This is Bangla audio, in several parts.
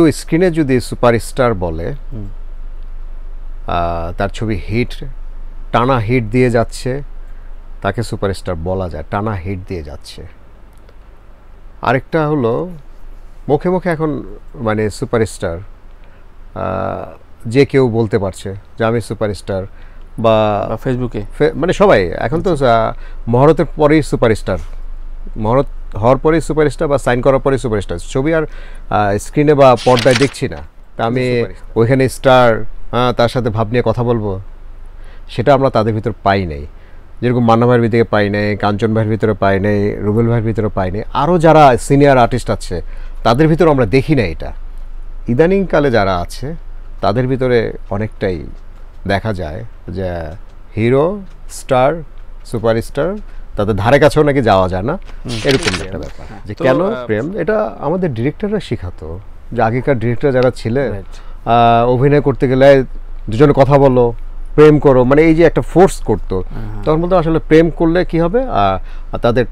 তো স্ক্রিনে যদি সুপারস্টার বলে তার ছবি হিট টানা হিট দিয়ে যাচ্ছে তাকে সুপারস্টার বলা যায়, টানা হিট দিয়ে যাচ্ছে। আরেকটা হলো মুখে মুখে এখন মানে সুপারস্টার যে কেউ বলতে পারছে যে আমি সুপারস্টার, বা ফেসবুকে মানে সবাই এখন তো মহরতের পরেই সুপারস্টার, মহরত হওয়ার পরেই সুপারস্টার বা সাইন করার পরেই সুপারস্টার। ছবি আর স্ক্রিনে বা পর্দায় দেখছি না, তা আমি ওইখানে স্টার তার সাথে ভাব নিয়ে কথা বলবো, সেটা আমরা তাদের ভিতর পাই নাই। যেরকম মান্না ভাইয়ের ভিতরে পাই নাই, কাঞ্চন ভাইয়ের ভিতরে পাই নাই, রুবেল ভাইয়ের ভিতরে পাই নাই, আরও যারা সিনিয়র আর্টিস্ট আছে তাদের ভিতরে আমরা দেখি না এটা। ইদানিংকালে যারা আছে তাদের ভিতরে অনেকটাই দেখা যায় যে হিরো, স্টার, সুপারস্টার তাদের ধারে কাছেও নাকি যাওয়া যায় না, এরকম একটা ব্যাপার। যে কেন প্রেম, এটা আমাদের ডিরেক্টররা শেখাতো, যে আগেকার ডিরেক্টর যারা ছিলেন অভিনয় করতে গেলে দুজনে কথা বলো, প্রেম করো, মানে এই যে একটা ফোর্স করতো, তখন বলতো আসলে প্রেম করলে কি হবে, তাদের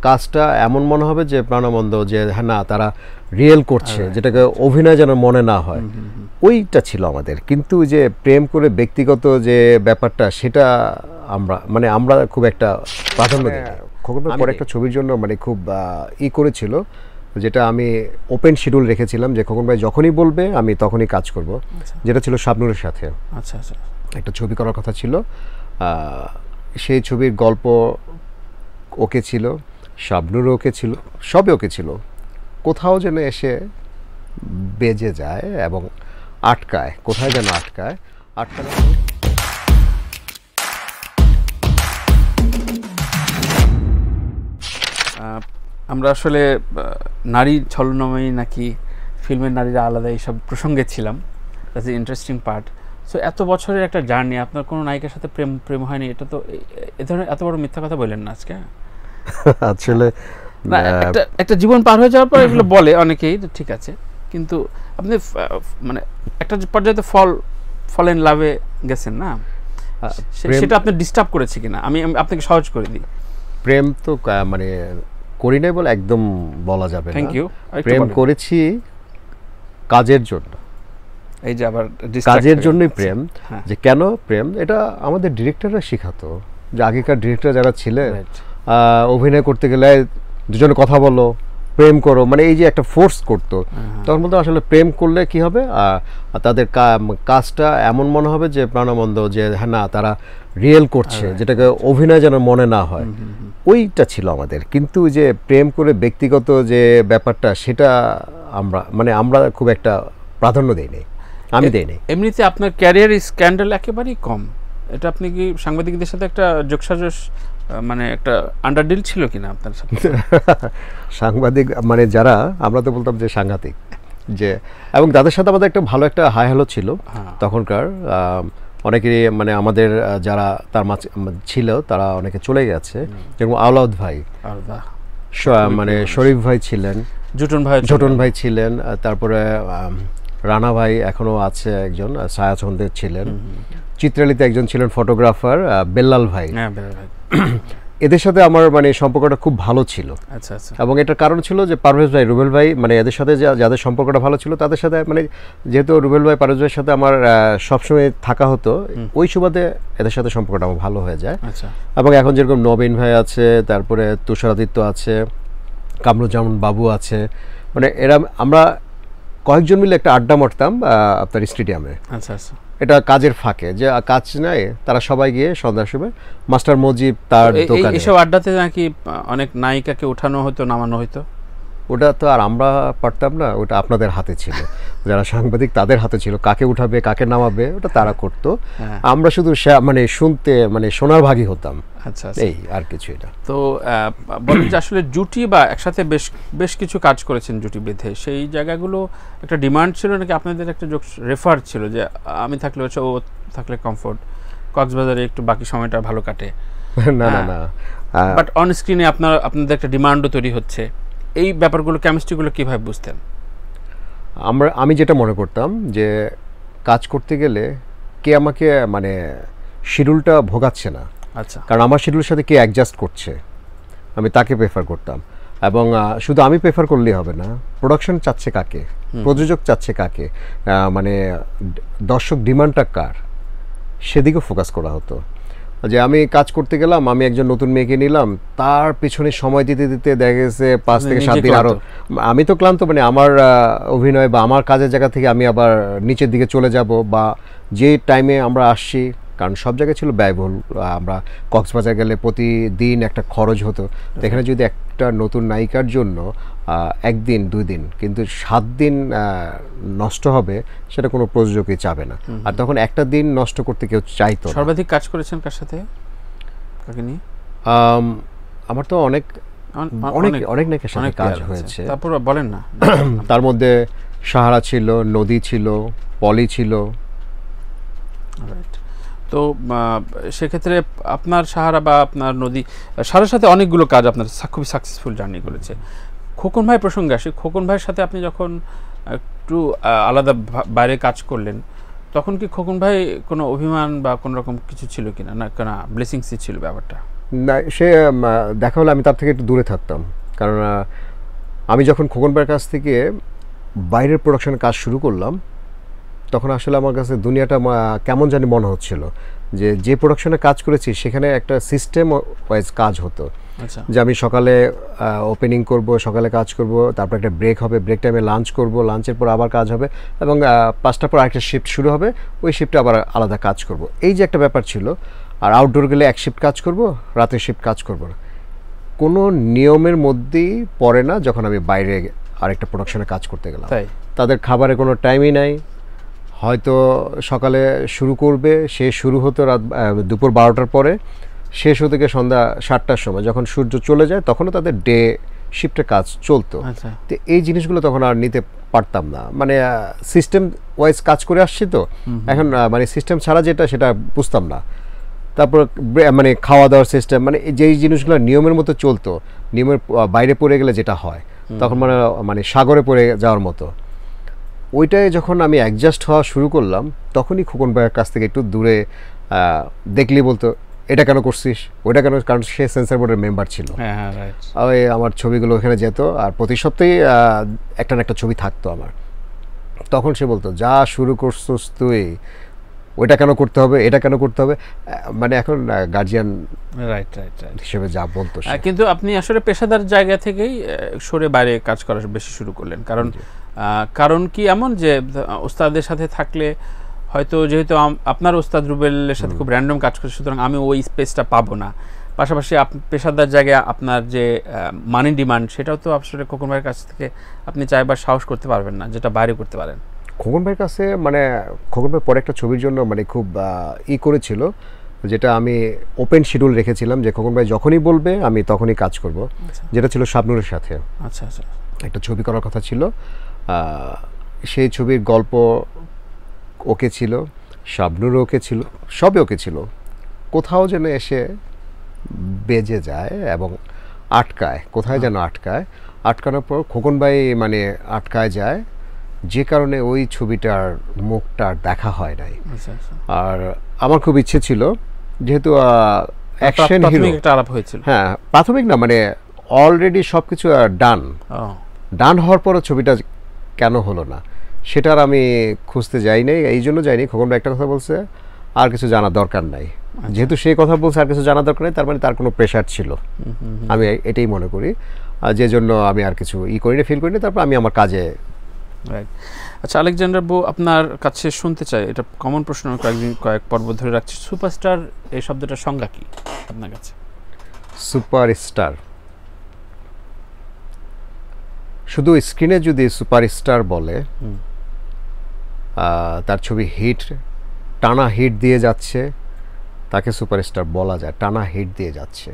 কাজটা এমন মনে হবে যে প্রাণবন্ধ, যে হ্যাঁ না তারা রিয়েল করছে, যেটাকে অভিনয় যেন মনে না হয়, ওইটা ছিল আমাদের। কিন্তু যে প্রেম করে ব্যক্তিগত যে ব্যাপারটা, সেটা আমরা খুব একটা প্রাধান্য দিই। খোকন পরে একটা ছবির জন্য মানে খুব করেছিল, যেটা আমি ওপেন শিডিউল রেখেছিলাম যে খোকন ভাই যখনই বলবে আমি তখনই কাজ করব, যেটা ছিল শাবনূরের সাথে। আচ্ছা আচ্ছা, একটা ছবি করার কথা ছিল, সেই ছবির গল্প ওকে ছিল, শাবনূরও ওকে ছিল, সবই ওকে ছিল। কোথাও যেন এসে বেজে যায় এবং আটকায়, কোথায় যেন আটকায়। আমরা আসলে নারী ছলনাময়ী নাকি ফিল্মের নারীরা আলাদা, এইসব প্রসঙ্গে ছিলাম। That's interesting part. সো এত বছরের একটা জার্নি, আপনার কোনো নায়িকার সাথে প্রেম হয়নি, এটা তো এ ধরনের এত বড় মিথ্যা কথা বললেন না আজকে। আসলে না, একটা জীবন পার হয়ে যাওয়ার পর এগুলো বলে অনেকেই, ঠিক আছে, কিন্তু আপনি মানে একটা পর্যায়ে ফল ইন লাভে গেছেন না, সেটা আপনি ডিস্টার্ব করেছে কিনা আমি আপনাকে সহজ করে দিই। প্রেম তো মানে করি নাই বলে একদম বলা যাবে না। Thank you. প্রেম করেছি কাজের জন্য, এই যে আবার কাজের জন্যই প্রেম। যে কেন প্রেম, এটা আমাদের ডিরেক্টররা শেখাতো, যে আগেকার ডিরেক্টর যারা ছিলেন অভিনয় করতে গেলে দুজনে কথা বলো, প্রেম করো, মানে এই যে একটা ফোর্স করতো, তখন বলতো আসলে প্রেম করলে কি হবে, তাদের কাজটা এমন মনে হবে যে প্রাণবন্ধ, যে হ্যাঁ না তারা রিয়েল করছে, যেটাকে অভিনয় যেন মনে না হয়, ওইটা ছিল আমাদের। কিন্তু যে প্রেম করে ব্যক্তিগত যে ব্যাপারটা, সেটা আমরা খুব একটা প্রাধান্য দেই নাই, আমি দেই নাই। এমনিতে আপনার ক্যারিয়ার স্ক্যান্ডাল একেবারেই কম। এটা আপনি কি সাংবাদিকদের সাথে একটা যোগসাজশ, মানে একটা আন্ডারডিল ছিল কিনা আপনার সাথে? সাংবাদিক মানে যারা, আমরা তো বলতাম যে সাংঘাতিক, যে এবং তাদের সাথে আমাদের একটা ভালো একটা হাই হ্যালো ছিল তখনকার। অনেকেরই মানে আমাদের যারা তার মাঝে ছিল তারা অনেকে চলে গেছে, যেরকম আওলাদ ভাই, মানে শরীফ ভাই ছিলেন, জুটন ভাই ছিলেন, তারপরে রানা ভাই এখনো আছে একজন, ছায়াছন্দের ছিলেন, চিত্রালিতে একজন ছিলেন ফটোগ্রাফার, বেল্লাল ভাই। এদের সাথে আমার মানে সম্পর্কটা খুব ভালো ছিল। আচ্ছা আচ্ছা। এবং এটার কারণ ছিল যে পারভেজ ভাই, রুবেল ভাই, মানে এদের সাথে যাদের সম্পর্কটা ভালো ছিল তাদের সাথে, মানে যেহেতু রুবেল ভাই, পারভেজ ভাইয়ের সাথে আমার সবসময় থাকা হতো, ওই সুবাদে এদের সাথে সম্পর্কটা আমার ভালো হয়ে যায়। এবং এখন যেরকম নবীন ভাই আছে, তারপরে তুষারাদিত্য আছে, কামরুজ্জামান বাবু আছে, মানে এরা আমরা কয়েকজন মিলে একটা আড্ডা মারতাম আপনার স্টেডিয়ামে। আচ্ছা আচ্ছা। এটা কাজের ফাঁকে, যে কাজ নাই তারা সবাই গিয়ে সন্ধ্যার সময় মাস্টার মজিব তার দোকানে, এইসব আড্ডাতে নাকি অনেক নায়িকাকে উঠানো হতো, নামানো হতো। ওটা তো আর আমরা পারতাম না, ওটা আপনাদের হাতে ছিল, যারা সাংবাদিক তাদের হাতে ছিল, কাকে উঠাবে কাকে নামাবে ওটা তারা করতো। আমরা শুধু মানে শুনতে, মানে শোনার ভাগী হতাম। আচ্ছা, এই আর কিছু। এটা তো বলেন যে আসলে জুটি বা একসাথে বেশ কিছু কাজ করেছেন জুটি বেঁধে, সেই জায়গাগুলো একটা ডিমান্ড ছিল নাকি আপনাদের একটা রেফার ছিল, যে আমি থাকলে হচ্ছে ও থাকলে কমফোর্ট, কক্সবাজারে একটু বাকি সময়টা ভালো কাটে? না না না, বাট অন স্ক্রিনে আপনাদের একটা ডিমান্ডও তৈরি হচ্ছে, এই ব্যাপারগুলো, কেমিস্ট্রিগুলো কীভাবে বুঝতেন? আমি যেটা মনে করতাম যে কাজ করতে গেলে কে আমাকে মানে শিডিউলটা ভোগাচ্ছে না। আচ্ছা। কারণ আমার শিডিউলের সাথে কে অ্যাডজাস্ট করছে, আমি তাকে প্রেফার করতাম। এবং শুধু আমি প্রেফার করলেই হবে না, প্রোডাকশন চাচ্ছে কাকে, প্রযোজক চাচ্ছে কাকে, মানে দর্শক ডিমান্ডটা কার, সেদিকেও ফোকাস করা হতো। যে আমি কাজ করতে গেলাম, আমি একজন নতুন মেয়েকে নিলাম, তার পিছনে সময় দিতে দিতে দেখা গেছে 5 থেকে 7 দিন আরও আমি তো ক্লান্ত, মানে আমার অভিনয় বা আমার কাজের জায়গা থেকে আমি আবার নিচের দিকে চলে যাব, বা যে টাইমে আমরা আসছি, কারণ সব জায়গায় ছিল ব্যয়বহুল। আমরা কক্সবাজার গেলে প্রতিদিন একটা খরচ হতো, তো এখানে যদি একটা নতুন নায়িকার জন্য 1 দিন 2 দিন কিন্তু 7 দিন নষ্ট হবে, সেটা কোনো প্রযোজকই চাবে না। আর তখন একটা দিন নষ্ট করতে কেউ চাইতো না। সর্বাধিক কাজ করেছেন কার সাথে, কাকে নিয়ে? আমার তো অনেক নায়িকার সাথে কাজ হয়েছে। তারপর বলেন না। তার মধ্যে সাহারা ছিল, নদী ছিল, পলি ছিল। তো সেক্ষেত্রে আপনার সাহারা বা আপনার নদী, সাহারার সাথে অনেকগুলো কাজ আপনার খুবই সাকসেসফুল জার্নি করেছে। খোকন ভাই প্রসঙ্গে আসি, খোকন ভাইয়ের সাথে আপনি যখন একটু আলাদা বাইরে কাজ করলেন, তখন কি খোকন ভাই কোনো অভিমান বা কোনো রকম কিছু ছিল কিনা, না কেন ব্লেসিংসই ছিল ব্যাপারটা? না, সে দেখা হলে আমি তার থেকে একটু দূরে থাকতাম, কারণ আমি যখন খোকন ভাইয়ের কাছ থেকে বাইরের প্রোডাকশনের কাজ শুরু করলাম, তখন আসলে আমার কাছে দুনিয়াটা কেমন জানি মনে হচ্ছিল। যে প্রোডাকশনে কাজ করেছি সেখানে একটা সিস্টেম ওয়াইজ কাজ হতো। যে আমি সকালে ওপেনিং করব, সকালে কাজ করব, তারপর একটা ব্রেক হবে, ব্রেক টাইমে লাঞ্চ করব, লাঞ্চের পর আবার কাজ হবে, এবং 5টার পর আরেকটা শিফট শুরু হবে, ওই শিফটে আবার আলাদা কাজ করব। এই যে একটা ব্যাপার ছিল। আর আউটডোর গেলে 1 শিফট কাজ করব, রাতের শিফট কাজ করব না, কোনো নিয়মের মধ্যেই পড়ে না। যখন আমি বাইরে আরেকটা প্রোডাকশনে কাজ করতে গেলাম, তাদের খাবারের কোনো টাইমই নাই। হয়তো সকালে শুরু করবে, শেষ শুরু হতো দুপুর 12টার পরে, শেষ হতে গিয়ে সন্ধ্যা 7টার সময়, যখন সূর্য চলে যায় তখনও তাদের ডে শিফটে কাজ চলতো। তো এই জিনিসগুলো তখন আর নিতে পারতাম না, মানে সিস্টেম ওয়াইজ কাজ করে আসছি তো এখন, মানে সিস্টেম ছাড়া সেটা বুঝতাম না। তারপর মানে খাওয়া দাওয়ার সিস্টেম, মানে যেই জিনিসগুলো নিয়মের মতো চলতো, নিয়মের বাইরে পড়ে গেলে যেটা হয়, তখন মানে সাগরে পড়ে যাওয়ার মতো। ওইটাই যখন আমি অ্যাডজাস্ট হওয়া শুরু করলাম, তখনই খোকন ভাইয়ের কাছ থেকে একটু দূরে দেখলি বলতো, এটা কেন করছিস, ওইটা কেন, কারণ সে সেন্সর বোর্ডের মেম্বার ছিল। ওই আমার ছবিগুলো ওখানে যেত, আর প্রতি সপ্তাহে একটা না একটা ছবি থাকতো আমার। তখন সে বলতো, যা শুরু করছিস তুই, ওইটা কেন করতে হবে, এটা কেন করতে হবে, মানে এখন গার্জিয়ান হিসেবে যা বলতো। কিন্তু আপনি আসলে পেশাদার জায়গা থেকেই সরে বাইরে কাজ করা বেশি শুরু করলেন, কারণ কি এমন যে ওস্তাদের সাথে থাকলে হয়তো, যেহেতু আপনার ওস্তাদ রুবেলের সাথে খুব র্যান্ডম কাজ করছে, সুতরাং আমি ওই স্পেসটা পাবো না। পাশাপাশি পেশাদার জায়গায় আপনার যে মানি ডিমান্ড, সেটাও তো আসলে খোকন ভাইয়ের কাছ থেকে আপনি চাইবার সাহস করতে পারবেন না, যেটা বাইরে করতে পারেন। খোকন ভাইয়ের কাছে, মানে খোকন ভাই পরে একটা ছবির জন্য মানে খুব করেছিল, যেটা আমি ওপেন শিডিউল রেখেছিলাম, যে খোকন ভাই যখনই বলবে আমি তখনই কাজ করব। যেটা ছিল শাবনুরের সাথে একটা ছবি করার কথা ছিল। সেই ছবির গল্প ওকে ছিল, শাবনুরও ওকে ছিল, সবই ওকে ছিল। কোথাও যেন এসে বেজে যায় এবং আটকায়, কোথায় যেন আটকানোর পর খোকন ভাই মানে আটকায় যায়, যে কারণে ওই ছবিটার মুখটা দেখা হয় নাই। আর আমার খুব ইচ্ছে ছিল, যেহেতু অ্যাকশন হিরো, হ্যাঁ প্রাথমিক না, মানে অলরেডি সব কিছু ডান হওয়ার পরও ছবিটা কেন হলো না, সেটার আমি খুঁজতে যাই নাই। এই জন্য যাইনি, খোকন ভাই একটা কথা বলছে, আর কিছু জানার দরকার নাই। যেহেতু সেই কথা বলছে আর কিছু জানার দরকার নেই, তার মানে তার কোনো প্রেশার ছিল, আমি এটাই মনে করি। যে জন্য আমি আর কিছু ফিল করিনি। তারপর আমি আমার কাজে। আচ্ছা আলেকজান্ডার বো, আপনার কাছে শুনতে চাই, এটা কমন প্রশ্ন, কয়েক পর্ব ধরে রাখছি, সুপারস্টার এই শব্দটার সংজ্ঞা কি আপনার কাছে? সুপারস্টার শুধু স্ক্রিনে যদি সুপারস্টার বলে, তার ছবি টানা হিট দিয়ে যাচ্ছে, তাকে সুপারস্টার বলা যায়, টানা হিট দিয়ে যাচ্ছে।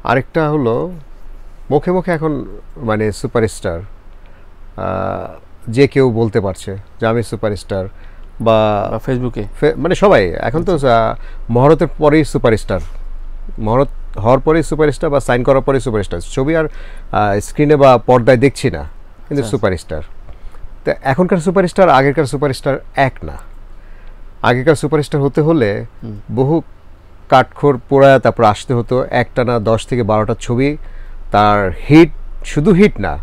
আরেকটা হলো মুখে মুখে এখন মানে সুপারস্টার যে কেউ বলতে পারছে যে আমি সুপারস্টার, বা ফেসবুকে মানে সবাই এখন তো মহরতের পরেই সুপারস্টার, মহরত হওয়ার পরেই সুপারস্টার, বা সাইন করার পরেই সুপারস্টার। ছবি আর স্ক্রিনে বা পর্দায় দেখছি না, কিন্তু সুপারস্টার। তো এখনকার সুপারস্টার আগেরকার সুপারস্টার এক না। আগেকার সুপারস্টার হতে হলে বহু কাঠখড় পোড়ায় তারপর আসতে হতো, একটা না 10 থেকে 12টা ছবি তার হিট শুধু হিট না,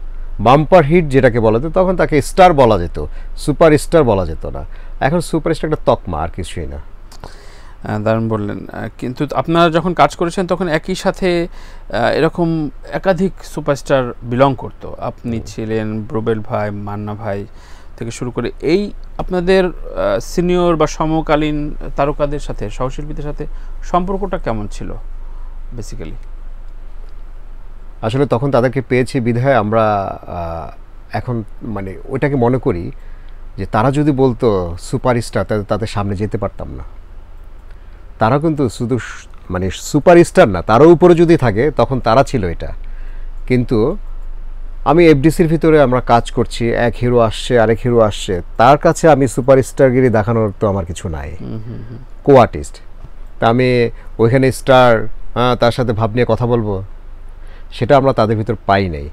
বাম্পার হিট যেটাকে বলা যেত, তখন তাকে স্টার বলা যেত, সুপার স্টার বলা যেত না। এখন সুপার স্টার একটা তকমা, আর কিছুই না। দারুণ বললেন। কিন্তু আপনারা যখন কাজ করেছেন তখন একই সাথে এরকম একাধিক সুপারস্টার বিলং করতো। আপনি ছিলেন, রুবেল ভাই, মান্না ভাই থেকে শুরু করে, এই আপনাদের সিনিয়র বা সমকালীন তারকাদের সাথে, সহশিল্পীদের সাথে সম্পর্কটা কেমন ছিল বেসিক্যালি? আসলে তখন তাদেরকে পেয়েছি বিধায় আমরা এখন মানে ওইটাকে মনে করি যে তারা যদি বলতো সুপারস্টার, তাদের সামনে যেতে পারতাম না। তারা কিন্তু শুধু মানে সুপারস্টার না, তারও উপরে যদি থাকে তখন তারা ছিল এটা। কিন্তু আমি এফডিসির ভিতরে আমরা কাজ করছি, এক হিরো আসছে, আরেক হিরো আসছে, তার কাছে আমি সুপারস্টারগিরি দেখানোর তো আমার কিছু নাই, কো আর্টিস্ট। তা আমি ওইখানে স্টার, তার সাথে ভাব নিয়ে কথা বলবো, সেটা আমরা তাদের ভিতর পাই নাই।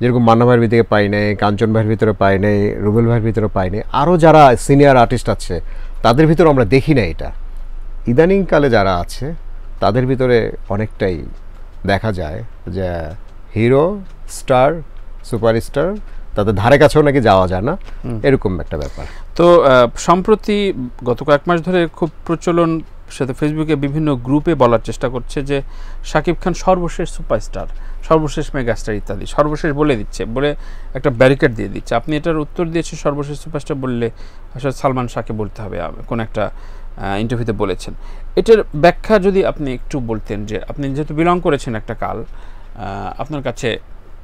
যেরকম মান্না ভাইয়ের ভিতরে পাই নাই, কাঞ্চন ভাইয়ের ভিতরে পাই নাই, রুবেল ভাইয়ের ভিতরে পাই নাই, আরও যারা সিনিয়র আর্টিস্ট আছে তাদের ভিতরে আমরা দেখি না এটা। ইদানিংকালে যারা আছে তাদের ভিতরে অনেকটাই দেখা যায় যে হিরো, স্টার, সুপারস্টার, তাদের ধারে কাছেও নাকি যাওয়া যায় না, এরকম একটা ব্যাপার। তো সম্প্রতি গত কয়েক মাস ধরে খুব প্রচলন, সাথে ফেসবুকে বিভিন্ন গ্রুপে বলার চেষ্টা করছে যে শাকিব খান সর্বশেষ সুপারস্টার, সর্বশেষ মেগাস্টার ইত্যাদি, সর্বশেষ বলে দিচ্ছে, বলে একটা ব্যারিকেড দিয়ে দিচ্ছে। আপনি এটার উত্তর দিয়েছেন সর্বশেষ সুপারস্টার বললে আসলে সালমান শাহকে বলতে হবে, কোন একটা ইন্টারভিউতে বলেছেন। এটার ব্যাখ্যা যদি আপনি একটু বলতেন, যে আপনি যেহেতু বিলং করেছেন একটা কাল, আপনার কাছে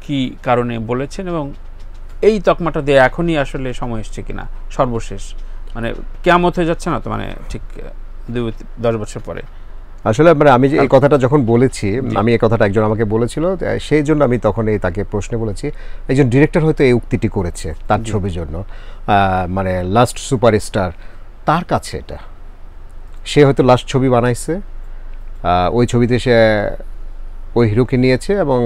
কি কারণে বলেছেন, এবং এই তকমাটা দিয়ে এখনই আসলে সময় এসছে কিনা সর্বশেষ, মানে কেয়ামত হয়ে যাচ্ছে না তো, মানে ঠিক 10 বছর পরে? আসলে মানে আমি যে এই কথাটা যখন বলেছি, আমি এই কথাটা একজন আমাকে বলেছিল, সেই জন্য আমি তখন তাকে প্রশ্নে বলেছি, একজন ডিরেক্টর হয়তো এই উক্তিটি করেছে তার ছবির জন্য, মানে লাস্ট সুপারস্টার, তার কাছে এটা, সে হয়তো লাস্ট ছবি বানাইছে, ওই ছবিতে সে ওই হিরোকে নিয়েছে এবং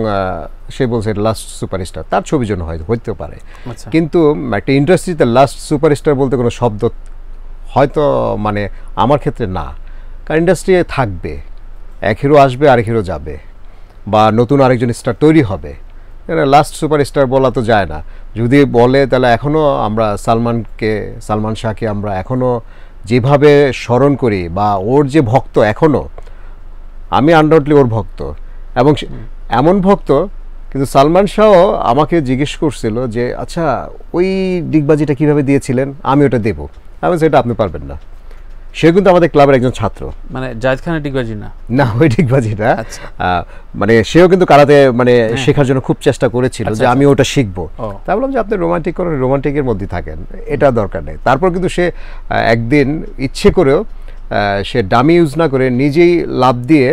সে বলছে লাস্ট সুপারস্টার, তার ছবির জন্য হয়তো হইতে পারে। কিন্তু একটা ইন্ডাস্ট্রিতে লাস্ট সুপারস্টার বলতে কোনো শব্দ হয়তো মানে আমার ক্ষেত্রে না, কারণ ইন্ডাস্ট্রি থাকবে, এক হিরো আসবে, আরেক হিরো যাবে, বা নতুন আরেকজন স্টার তৈরি হবে, লাস্ট সুপারস্টার বলা তো যায় না। যদি বলে তাহলে এখনও আমরা সালমান শাহকে আমরা এখনও যেভাবে স্মরণ করি, বা ওর যে ভক্ত, এখনও আমি আনডাউটলি ওর ভক্ত, এবং এমন ভক্ত, কিন্তু সালমান শাহ আমাকে জিজ্ঞেস করছিল যে আচ্ছা ওই ডিগবাজিটা কিভাবে দিয়েছিলেন, আমি ওটা দেবো, আমি সেটা আপনি পারবেন না। সে কিন্তু আমাদের ক্লাবের একজন ছাত্র, মানে জায়েদ খানের ডিগবাজি না, না ওই ডিগবাজিটা, মানে সেও কিন্তু কারাতে মানে শেখার জন্য খুব চেষ্টা করেছিল যে আমি ওটা শিখবো। তা বললাম যে আপনি রোমান্টিক করেন, রোমান্টিকের মধ্যে থাকেন, এটা দরকার নেই। তারপর কিন্তু সে একদিন ইচ্ছে করেও সে ডামি ইউজ না করে নিজেই লাফ দিয়ে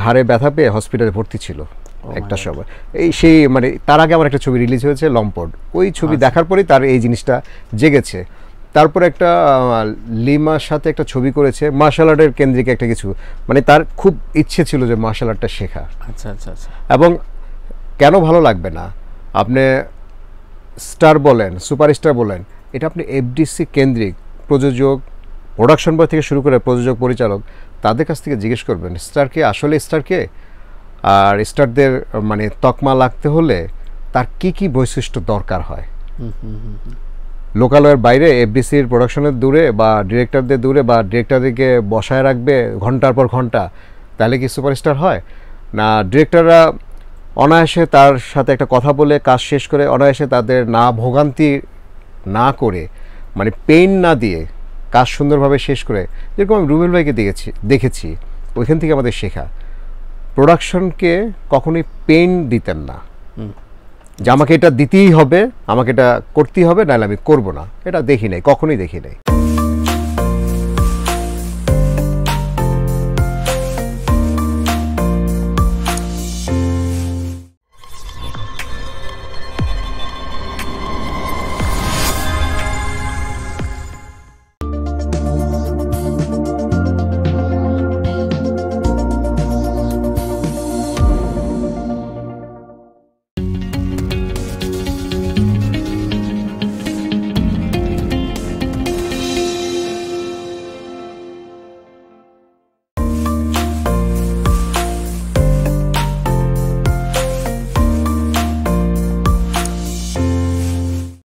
ঘাড়ে ব্যথা পেয়ে হসপিটালে ভর্তি ছিল একটা সময়। সেই মানে তার আগে আমার একটা ছবি রিলিজ হয়েছে লম্পট, ওই ছবি দেখার পরেই তার এই জিনিসটা জেগেছে। তারপরে একটা লিমার সাথে একটা ছবি করেছে, মার্শাল আর্টের কেন্দ্রিক একটা কিছু, মানে তার খুব ইচ্ছে ছিল যে মার্শাল আর্টটা শেখা। আচ্ছা আচ্ছা আচ্ছা। এবং কেন ভালো লাগবে না, আপনি স্টার বলেন, সুপারস্টার বলেন, এটা আপনি এফডিসি কেন্দ্রিক প্রযোজক, প্রোডাকশন বয় থেকে শুরু করে প্রযোজক, পরিচালক, তাদের কাছ থেকে জিজ্ঞেস করবেন স্টারকে আসলে স্টারকে, আর স্টারদের মানে তকমা লাগতে হলে তার কি কি বৈশিষ্ট্য দরকার হয়। লোকালয়ের বাইরে এফডিসির প্রোডাকশনের দূরে, বা ডিরেক্টরদের দূরে, বা ডিরেক্টরদেরকে বসায় রাখবে ঘন্টার পর ঘন্টা, তাহলে কি সুপারস্টার হয় না? ডিরেক্টররা অনায়াসে তার সাথে একটা কথা বলে কাজ শেষ করে, অনায়াসে তাদের না ভোগান্তি না করে, মানে পেইন না দিয়ে কাজ সুন্দরভাবে শেষ করে, যেরকম আমি রুবেল ভাইকে দেখেছি, ওইখান থেকে আমাদের শেখা। প্রোডাকশনকে কখনোই পেইন দিতেন না, যে আমাকে এটা দিতেই হবে, আমাকে এটা করতেই হবে, নাহলে আমি করবো না, এটা দেখি নাই, কখনোই দেখি নাই।